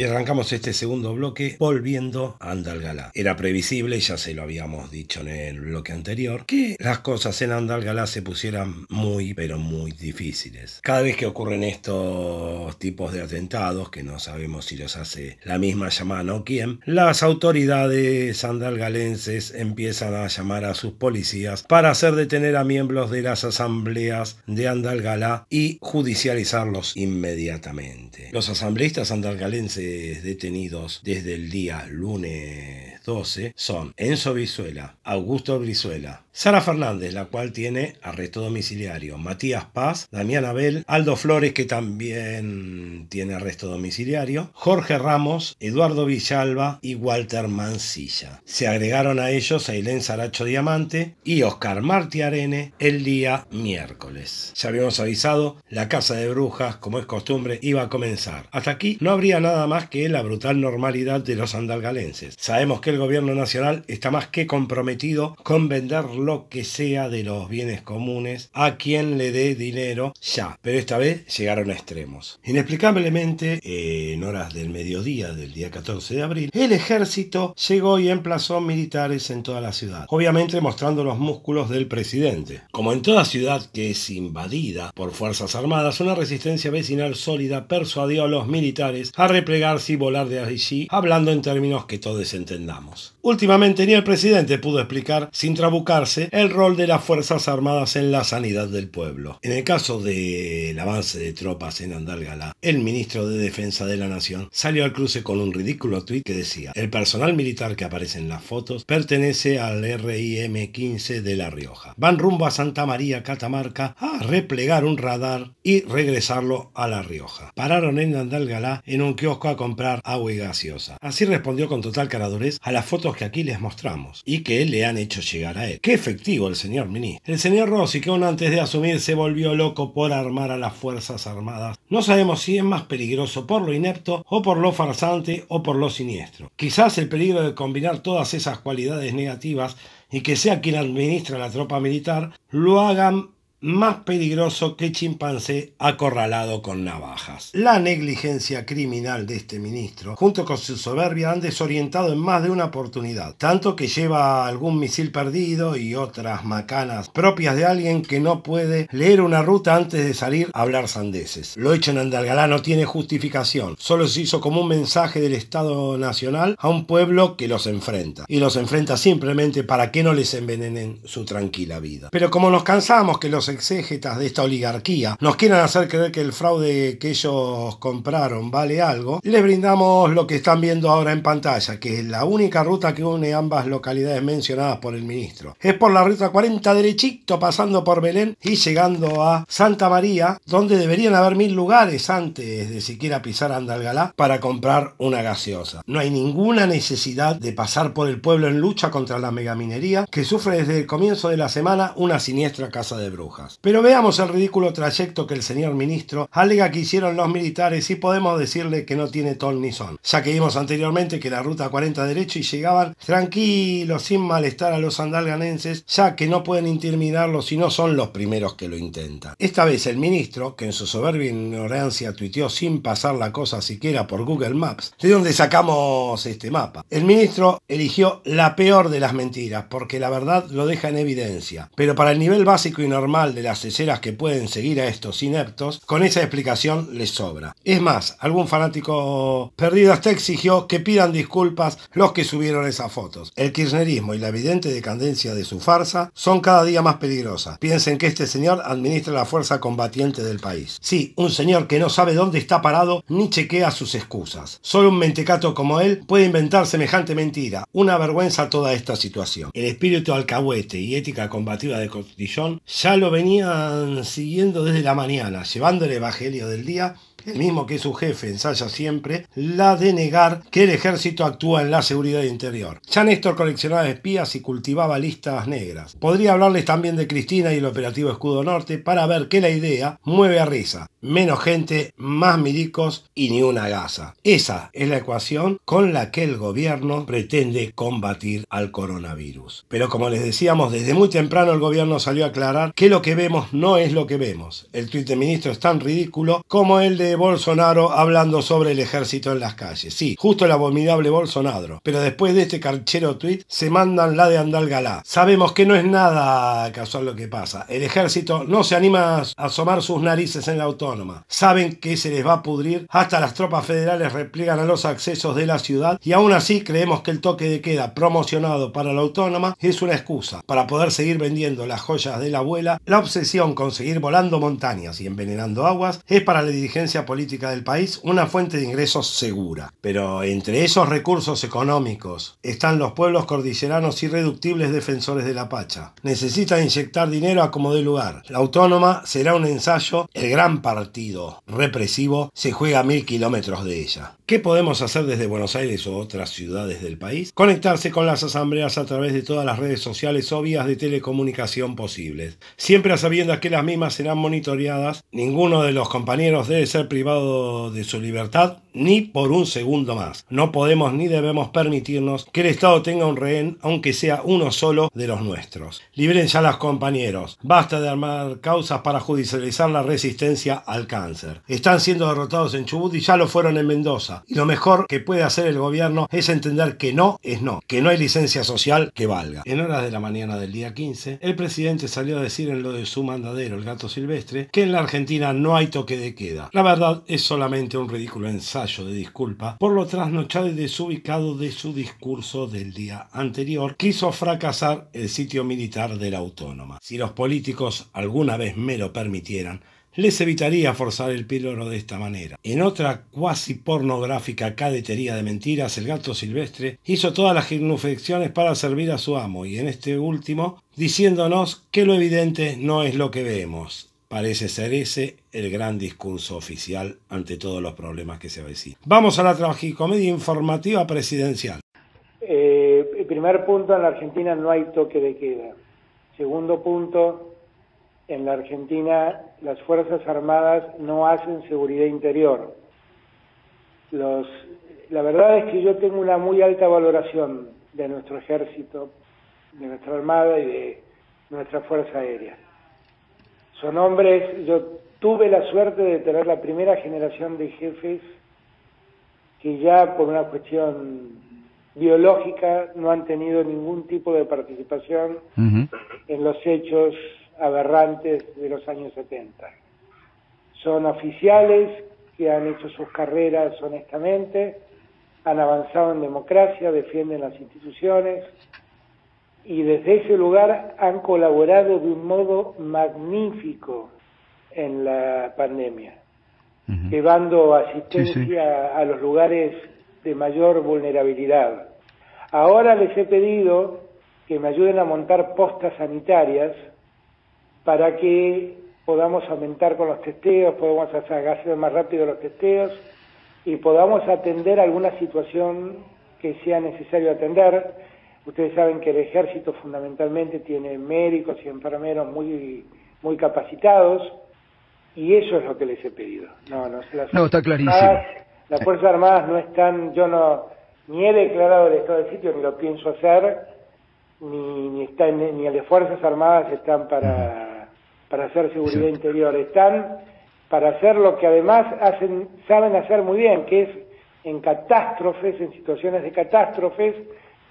Y arrancamos este segundo bloque volviendo a Andalgalá. Era previsible, ya se lo habíamos dicho en el bloque anterior, que las cosas en Andalgalá se pusieran muy, pero muy difíciles. Cada vez que ocurren estos tipos de atentados, que no sabemos si los hace la misma Yaman o quién, las autoridades andalgalenses empiezan a llamar a sus policías para hacer detener a miembros de las asambleas de Andalgalá y judicializarlos inmediatamente. Los asambleístas andalgalenses detenidos desde el día lunes 12 son Enzo Brizuela, Augusto Brizuela, Sara Fernández, la cual tiene arresto domiciliario, Matías Paz, Damián Abel, Aldo Flores, que también tiene arresto domiciliario, Jorge Ramos, Eduardo Villalba y Walter Mansilla. Se agregaron a ellos Ailén Saracho Diamante y Oscar Martiarene el día miércoles. Ya habíamos avisado, la Casa de Brujas, como es costumbre, iba a comenzar. Hasta aquí no habría nada más que la brutal normalidad de los andalgalenses. Sabemos que el gobierno nacional está más que comprometido con vender lo que sea de los bienes comunes a quien le dé dinero ya, pero esta vez llegaron a extremos. Inexplicablemente, en horas del mediodía del día 14 de abril, el ejército llegó y emplazó militares en toda la ciudad, obviamente mostrando los músculos del presidente. Como en toda ciudad que es invadida por fuerzas armadas, una resistencia vecinal sólida persuadió a los militares a replegarse y volar de allí, hablando en términos que todos entendamos. Últimamente ni el presidente pudo explicar, sin trabucarse, el rol de las Fuerzas Armadas en la sanidad del pueblo. En el caso del avance de tropas en Andalgalá, el ministro de Defensa de la Nación salió al cruce con un ridículo tuit que decía: el personal militar que aparece en las fotos pertenece al RIM-15 de La Rioja. Van rumbo a Santa María, Catamarca, a replegar un radar y regresarlo a La Rioja. Pararon en Andalgalá en un kiosco a comprar agua y gaseosa. Así respondió con total caradurez a las fotos que aquí les mostramos y que le han hecho llegar a él. ¡Qué efectivo el señor ministro! El señor Rossi, que aún antes de asumir se volvió loco por armar a las Fuerzas Armadas, no sabemos si es más peligroso por lo inepto o por lo farsante o por lo siniestro. Quizás el peligro de combinar todas esas cualidades negativas y que sea quien administra la tropa militar lo hagan más peligroso que chimpancé acorralado con navajas. La negligencia criminal de este ministro, junto con su soberbia, han desorientado en más de una oportunidad, tanto que lleva algún misil perdido y otras macanas propias de alguien que no puede leer una ruta antes de salir a hablar sandeces. Lo hecho en Andalgalá no tiene justificación, solo se hizo como un mensaje del Estado Nacional a un pueblo que los enfrenta, y los enfrenta simplemente para que no les envenenen su tranquila vida. Pero como nos cansamos que los exégetas de esta oligarquía nos quieran hacer creer que el fraude que ellos compraron vale algo, les brindamos lo que están viendo ahora en pantalla, que es la única ruta que une ambas localidades mencionadas por el ministro. Es por la ruta 40 derechito, pasando por Belén y llegando a Santa María, donde deberían haber 1000 lugares antes de siquiera pisar Andalgalá para comprar una gaseosa. No hay ninguna necesidad de pasar por el pueblo en lucha contra la megaminería que sufre desde el comienzo de la semana una siniestra casa de brujas. Pero veamos el ridículo trayecto que el señor ministro alega que hicieron los militares y podemos decirle que no tiene ton ni son, ya que vimos anteriormente que la ruta 40 derecho y llegaban tranquilos, sin malestar a los andalganenses, ya que no pueden intimidarlos y no son los primeros que lo intentan. Esta vez el ministro, que en su soberbia ignorancia tuiteó sin pasar la cosa siquiera por Google Maps, de donde sacamos este mapa, el ministro eligió la peor de las mentiras, porque la verdad lo deja en evidencia, pero para el nivel básico y normal de las heces que pueden seguir a estos ineptos, con esa explicación les sobra. Es más, algún fanático perdido hasta exigió que pidan disculpas los que subieron esas fotos. El kirchnerismo y la evidente decadencia de su farsa son cada día más peligrosas. Piensen que este señor administra la fuerza combatiente del país. Sí, un señor que no sabe dónde está parado ni chequea sus excusas. Solo un mentecato como él puede inventar semejante mentira. Una vergüenza toda esta situación. El espíritu alcahuete y ética combativa de Cotillón ya lo venían siguiendo desde la mañana, llevando el evangelio del día el mismo que su jefe ensaya siempre, la de negar que el ejército actúa en la seguridad interior. Ya Néstor coleccionaba espías y cultivaba listas negras. Podría hablarles también de Cristina y el operativo Escudo Norte para ver que la idea mueve a risa. Menos gente, más milicos y ni una gasa. Esa es la ecuación con la que el gobierno pretende combatir al coronavirus. Pero como les decíamos, desde muy temprano el gobierno salió a aclarar que lo que vemos no es lo que vemos. El tuit del ministro es tan ridículo como el de de Bolsonaro hablando sobre el ejército en las calles. Sí, justo el abominable Bolsonaro. Pero después de este canchero tuit se mandan la de Andalgalá. Sabemos que no es nada casual lo que pasa. El ejército no se anima a asomar sus narices en la autónoma. Saben que se les va a pudrir. Hasta las tropas federales repliegan a los accesos de la ciudad y aún así creemos que el toque de queda promocionado para la autónoma es una excusa para poder seguir vendiendo las joyas de la abuela. La obsesión con seguir volando montañas y envenenando aguas es para la dirigencia política del país una fuente de ingresos segura. Pero entre esos recursos económicos están los pueblos cordilleranos irreductibles defensores de la Pacha. Necesitan inyectar dinero a como dé lugar. La autónoma será un ensayo. El gran partido represivo se juega a 1000 kilómetros de ella. ¿Qué podemos hacer desde Buenos Aires o otras ciudades del país? Conectarse con las asambleas a través de todas las redes sociales o vías de telecomunicación posibles. Siempre a sabiendas que las mismas serán monitoreadas. Ninguno de los compañeros debe ser privado de su libertad ni por un segundo más. No podemos ni debemos permitirnos que el Estado tenga un rehén, aunque sea uno solo de los nuestros. Liberen ya a los compañeros. Basta de armar causas para judicializar la resistencia al cáncer. Están siendo derrotados en Chubut y ya lo fueron en Mendoza. Y lo mejor que puede hacer el gobierno es entender que no es no, que no hay licencia social que valga. En horas de la mañana del día 15, el presidente salió a decir en lo de su mandadero, el gato silvestre, que en la Argentina no hay toque de queda. La verdad es solamente un ridículo ensayo de disculpa por lo trasnochado y desubicado de su discurso del día anterior, que hizo fracasar el sitio militar de la autónoma. Si los políticos alguna vez me lo permitieran, les evitaría forzar el píloro de esta manera. En otra cuasi pornográfica cadetería de mentiras, el gato silvestre hizo todas las genuflexiones para servir a su amo, y en este último diciéndonos que lo evidente no es lo que vemos. Parece ser ese el gran discurso oficial ante todos los problemas que se avecinan. Vamos a la tragicomedia informativa presidencial. El primer punto, en la Argentina no hay toque de queda. Segundo punto, en la Argentina las Fuerzas Armadas no hacen seguridad interior. La verdad es que yo tengo una muy alta valoración de nuestro ejército, de nuestra Armada y de nuestra Fuerza Aérea. Son hombres, yo tuve la suerte de tener la primera generación de jefes que ya por una cuestión biológica no han tenido ningún tipo de participación en los hechos aberrantes de los años 70. Son oficiales que han hecho sus carreras honestamente, han avanzado en democracia, defienden las instituciones y desde ese lugar han colaborado de un modo magnífico en la pandemia, llevando asistencia a los lugares de mayor vulnerabilidad. Ahora les he pedido que me ayuden a montar postas sanitarias para que podamos aumentar con los testeos, podamos hacer más rápido los testeos y podamos atender alguna situación que sea necesario atender. Ustedes saben que el ejército fundamentalmente tiene médicos y enfermeros muy capacitados y eso es lo que les he pedido. No, está clarísimo. Las Fuerzas Armadas no están, ni he declarado el estado de sitio, ni lo pienso hacer, ni las Fuerzas Armadas están para hacer seguridad interior, están para hacer lo que además saben hacer muy bien, que es en catástrofes, en situaciones de catástrofes,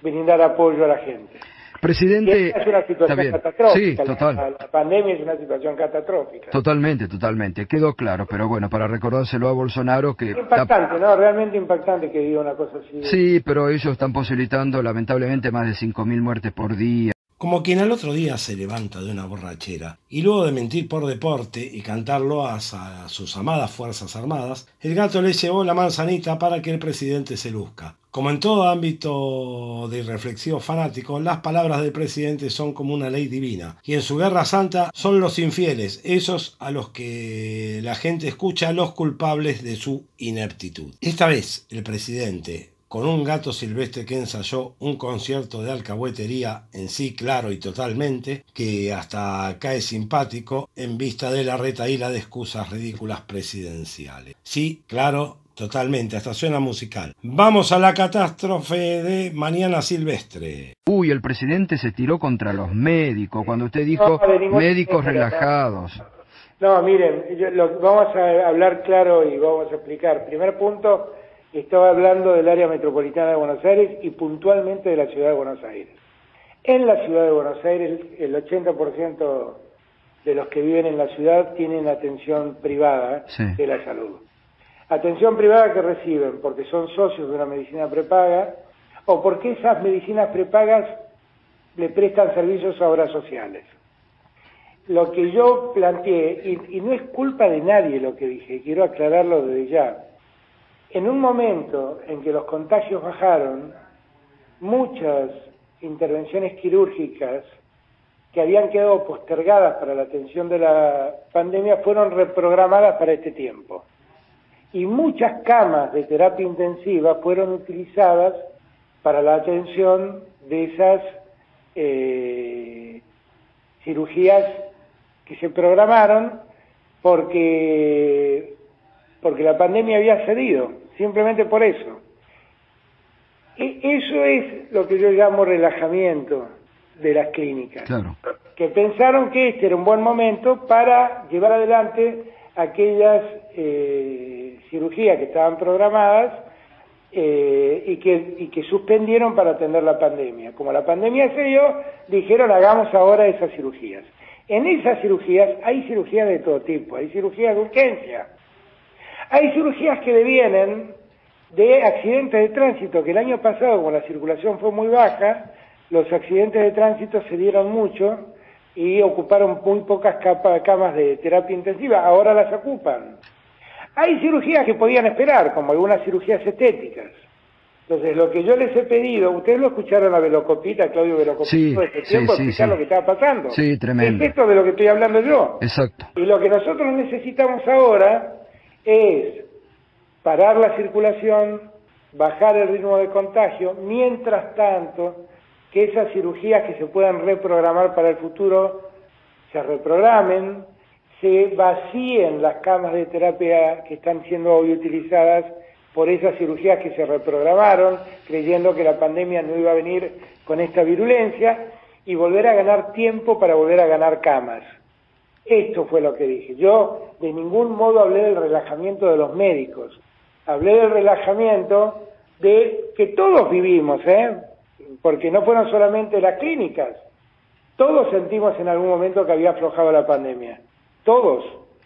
brindar apoyo a la gente. Presidente, es una situación catastrófica, sí, total. La pandemia es una situación catastrófica. Totalmente, quedó claro, pero bueno, para recordárselo a Bolsonaro que... Impactante, realmente impactante que diga una cosa así. Sí, pero ellos están posibilitando lamentablemente más de 5.000 muertes por día. Como quien al otro día se levanta de una borrachera y luego de mentir por deporte y cantar loas a sus amadas Fuerzas Armadas, el gato le llevó la manzanita para que el presidente se luzca. Como en todo ámbito de reflexivo fanático, las palabras del presidente son como una ley divina, y en su guerra santa son los infieles, esos a los que la gente escucha los culpables de su ineptitud. Esta vez el presidente, con un gato silvestre que ensayó un concierto de alcahuetería en sí claro y totalmente, que hasta cae simpático en vista de la retahíla de excusas ridículas presidenciales. Sí, claro, totalmente, hasta suena musical. Vamos a la catástrofe de Mañana Silvestre. Uy, el presidente se tiró contra los médicos, cuando usted dijo médicos relajados. No, miren, vamos a hablar claro y vamos a explicar. Primer punto, estaba hablando del área metropolitana de Buenos Aires y puntualmente de la ciudad de Buenos Aires. En la ciudad de Buenos Aires, el 80% de los que viven en la ciudad tienen atención privada de la salud. Atención privada que reciben porque son socios de una medicina prepaga o porque esas medicinas prepagas le prestan servicios a obras sociales. Lo que yo planteé, y no es culpa de nadie lo que dije, quiero aclararlo desde ya, en un momento en que los contagios bajaron, muchas intervenciones quirúrgicas que habían quedado postergadas para la atención de la pandemia fueron reprogramadas para este tiempo. Y muchas camas de terapia intensiva fueron utilizadas para la atención de esas cirugías que se programaron porque la pandemia había cedido, simplemente por eso. Eso es lo que yo llamo relajamiento de las clínicas, claro, que pensaron que este era un buen momento para llevar adelante aquellas cirugías que estaban programadas y que suspendieron para atender la pandemia. Como la pandemia se dio, dijeron hagamos ahora esas cirugías. En esas cirugías hay cirugías de todo tipo, hay cirugías de urgencia, hay cirugías que devienen de accidentes de tránsito, que el año pasado, como la circulación fue muy baja, los accidentes de tránsito se dieron mucho y ocuparon muy pocas camas de terapia intensiva, ahora las ocupan. Hay cirugías que podían esperar, como algunas cirugías estéticas. Entonces, lo que yo les he pedido, ustedes lo escucharon a Velocopita, a Claudio Velocopita, todo este tiempo, explicar lo que estaba pasando. Sí, tremendo. Es esto de lo que estoy hablando yo. Exacto. Y lo que nosotros necesitamos ahora es parar la circulación, bajar el ritmo de contagio, mientras tanto, que esas cirugías que se puedan reprogramar para el futuro se reprogramen, se vacíen las camas de terapia que están siendo hoy utilizadas por esas cirugías que se reprogramaron, creyendo que la pandemia no iba a venir con esta virulencia, y volver a ganar tiempo para volver a ganar camas. Esto fue lo que dije. Yo de ningún modo hablé del relajamiento de los médicos, hablé del relajamiento de que todos vivimos, porque no fueron solamente las clínicas, todos sentimos en algún momento que había aflojado la pandemia, todos.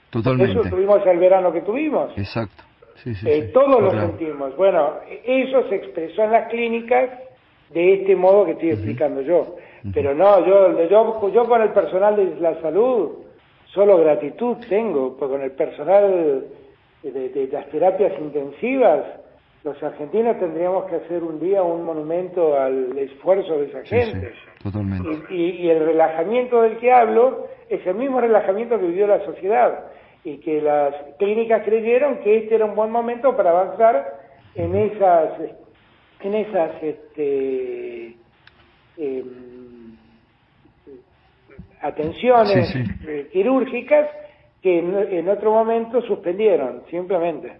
Totalmente. Eso tuvimos el verano que tuvimos. Exacto. Sí, todos lo sentimos. Bueno, eso se expresó en las clínicas de este modo que estoy explicando yo. Pero no, yo con el personal de la salud solo gratitud tengo, porque con el personal de las terapias intensivas, los argentinos tendríamos que hacer un día un monumento al esfuerzo de esa gente. Sí, totalmente. Y el relajamiento del que hablo es el mismo relajamiento que vivió la sociedad, y que las clínicas creyeron que este era un buen momento para avanzar en esas atenciones quirúrgicas que en otro momento suspendieron, simplemente.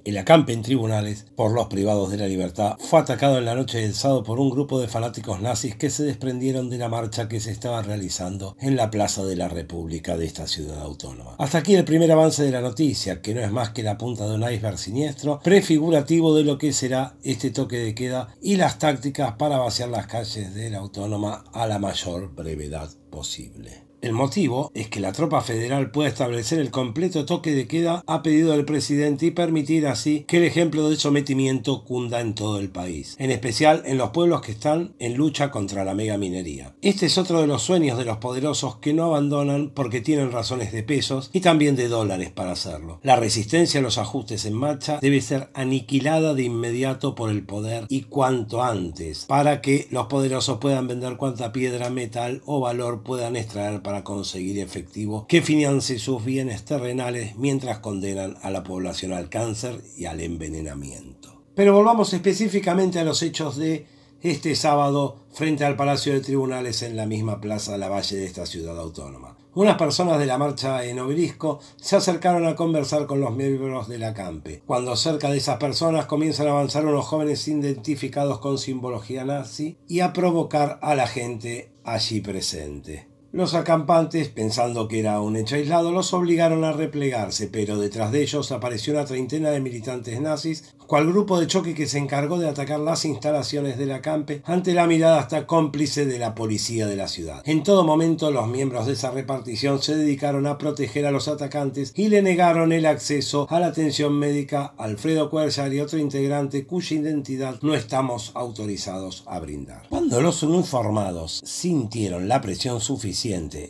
El acampe en tribunales por los privados de la libertad fue atacado en la noche del sábado por un grupo de fanáticos nazis que se desprendieron de la marcha que se estaba realizando en la Plaza de la República de esta ciudad autónoma. Hasta aquí el primer avance de la noticia, que no es más que la punta de un iceberg siniestro, prefigurativo de lo que será este toque de queda y las tácticas para vaciar las calles de la autónoma a la mayor brevedad posible. El motivo es que la tropa federal pueda establecer el completo toque de queda a pedido del presidente y permitir así que el ejemplo de sometimiento cunda en todo el país, en especial en los pueblos que están en lucha contra la megaminería. Este es otro de los sueños de los poderosos que no abandonan porque tienen razones de pesos y también de dólares para hacerlo. La resistencia a los ajustes en marcha debe ser aniquilada de inmediato por el poder y cuanto antes, para que los poderosos puedan vender cuanta piedra, metal o valor puedan extraer para conseguir efectivo que financie sus bienes terrenales mientras condenan a la población al cáncer y al envenenamiento. Pero volvamos específicamente a los hechos de este sábado frente al Palacio de Tribunales en la misma Plaza Lavalle de esta ciudad autónoma. Unas personas de la marcha en Obelisco se acercaron a conversar con los miembros del acampe. Cuando cerca de esas personas comienzan a avanzar unos jóvenes identificados con simbología nazi y a provocar a la gente allí presente. Los acampantes, pensando que era un hecho aislado, los obligaron a replegarse, pero detrás de ellos apareció una treintena de militantes nazis, cual grupo de choque que se encargó de atacar las instalaciones del acampe ante la mirada hasta cómplice de la policía de la ciudad. En todo momento, los miembros de esa repartición se dedicaron a proteger a los atacantes y le negaron el acceso a la atención médica a Alfredo Cuéllar y otro integrante cuya identidad no estamos autorizados a brindar. Cuando los uniformados sintieron la presión suficiente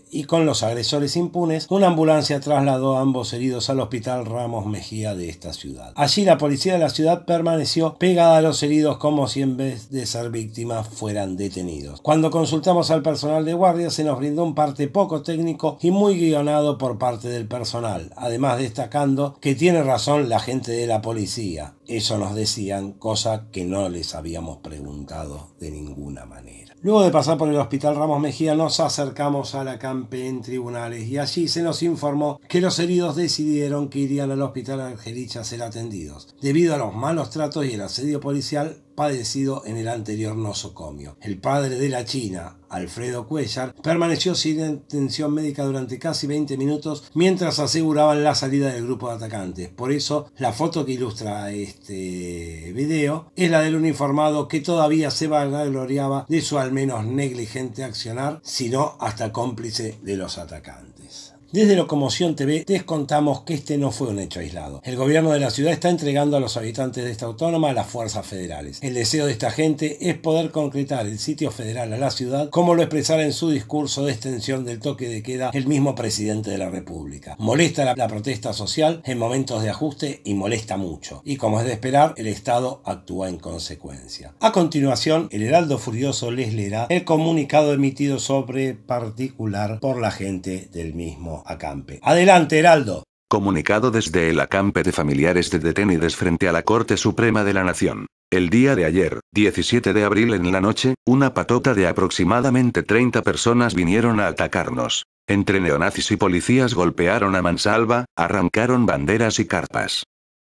y con los agresores impunes, una ambulancia trasladó a ambos heridos al Hospital Ramos Mejía de esta ciudad. Allí la policía de la ciudad permaneció pegada a los heridos como si en vez de ser víctimas fueran detenidos. Cuando consultamos al personal de guardia se nos brindó un parte poco técnico y muy guionado por parte del personal, además destacando que tiene razón la gente de la policía. Eso nos decían, cosa que no les habíamos preguntado de ninguna manera. Luego de pasar por el Hospital Ramos Mejía nos acercamos al acampe en tribunales y allí se nos informó que los heridos decidieron que irían al Hospital Argerich a ser atendidos, debido a los malos tratos y el asedio policial padecido en el anterior nosocomio. El padre de la China, Alfredo Cuéllar, permaneció sin atención médica durante casi 20 minutos mientras aseguraban la salida del grupo de atacantes. Por eso, la foto que ilustra este video es la del uniformado que todavía se vanagloriaba de su al menos negligente accionar, sino hasta cómplice de los atacantes. Desde Locomoción TV les contamos que este no fue un hecho aislado. El gobierno de la ciudad está entregando a los habitantes de esta autónoma a las fuerzas federales. El deseo de esta gente es poder concretar el sitio federal a la ciudad, como lo expresara en su discurso de extensión del toque de queda el mismo presidente de la República. Molesta la protesta social en momentos de ajuste y molesta mucho. Y como es de esperar, el Estado actúa en consecuencia. A continuación, el Heraldo Furioso les leerá el comunicado emitido sobre particular por la gente del mismo acampe. Adelante, Heraldo. Comunicado desde el acampe de familiares de detenidos frente a la Corte Suprema de la Nación. El día de ayer, 17 de abril en la noche, una patota de aproximadamente 30 personas vinieron a atacarnos. Entre neonazis y policías golpearon a mansalva, arrancaron banderas y carpas.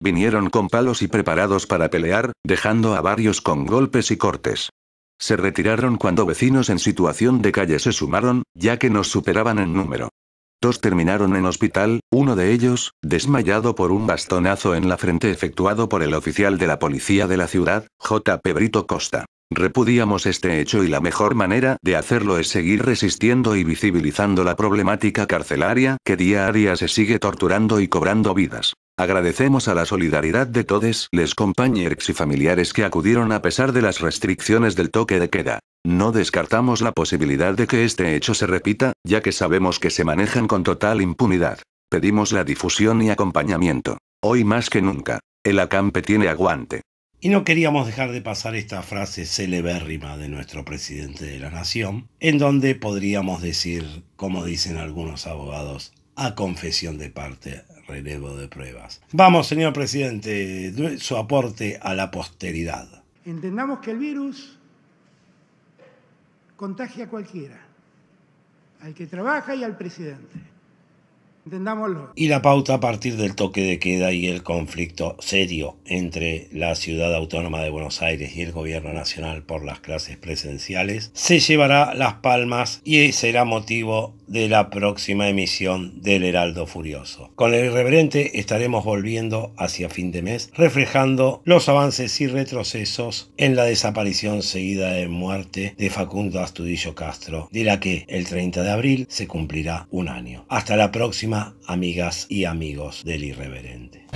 Vinieron con palos y preparados para pelear, dejando a varios con golpes y cortes. Se retiraron cuando vecinos en situación de calle se sumaron, ya que nos superaban en número. 2 terminaron en hospital, uno de ellos, desmayado por un bastonazo en la frente efectuado por el oficial de la policía de la ciudad, J.P. Brito Costa. Repudiamos este hecho y la mejor manera de hacerlo es seguir resistiendo y visibilizando la problemática carcelaria que día a día se sigue torturando y cobrando vidas. Agradecemos a la solidaridad de todos les compañeros y familiares que acudieron a pesar de las restricciones del toque de queda. No descartamos la posibilidad de que este hecho se repita, ya que sabemos que se manejan con total impunidad. Pedimos la difusión y acompañamiento. Hoy más que nunca, el acampe tiene aguante. Y no queríamos dejar de pasar esta frase celebérrima de nuestro presidente de la nación, en donde podríamos decir, como dicen algunos abogados, a confesión de parte, relevo de pruebas. Vamos, señor presidente, su aporte a la posteridad. Entendamos que el virus contagia a cualquiera, al que trabaja y al presidente. Entendámoslo. Y la pauta a partir del toque de queda y el conflicto serio entre la Ciudad Autónoma de Buenos Aires y el Gobierno Nacional por las clases presenciales se llevará las palmas y será motivo de la próxima emisión del Heraldo Furioso. Con el irreverente estaremos volviendo hacia fin de mes, reflejando los avances y retrocesos en la desaparición seguida de muerte de Facundo Astudillo Castro, de la que el 30 de abril se cumplirá un año. Hasta la próxima, amigas y amigos del irreverente.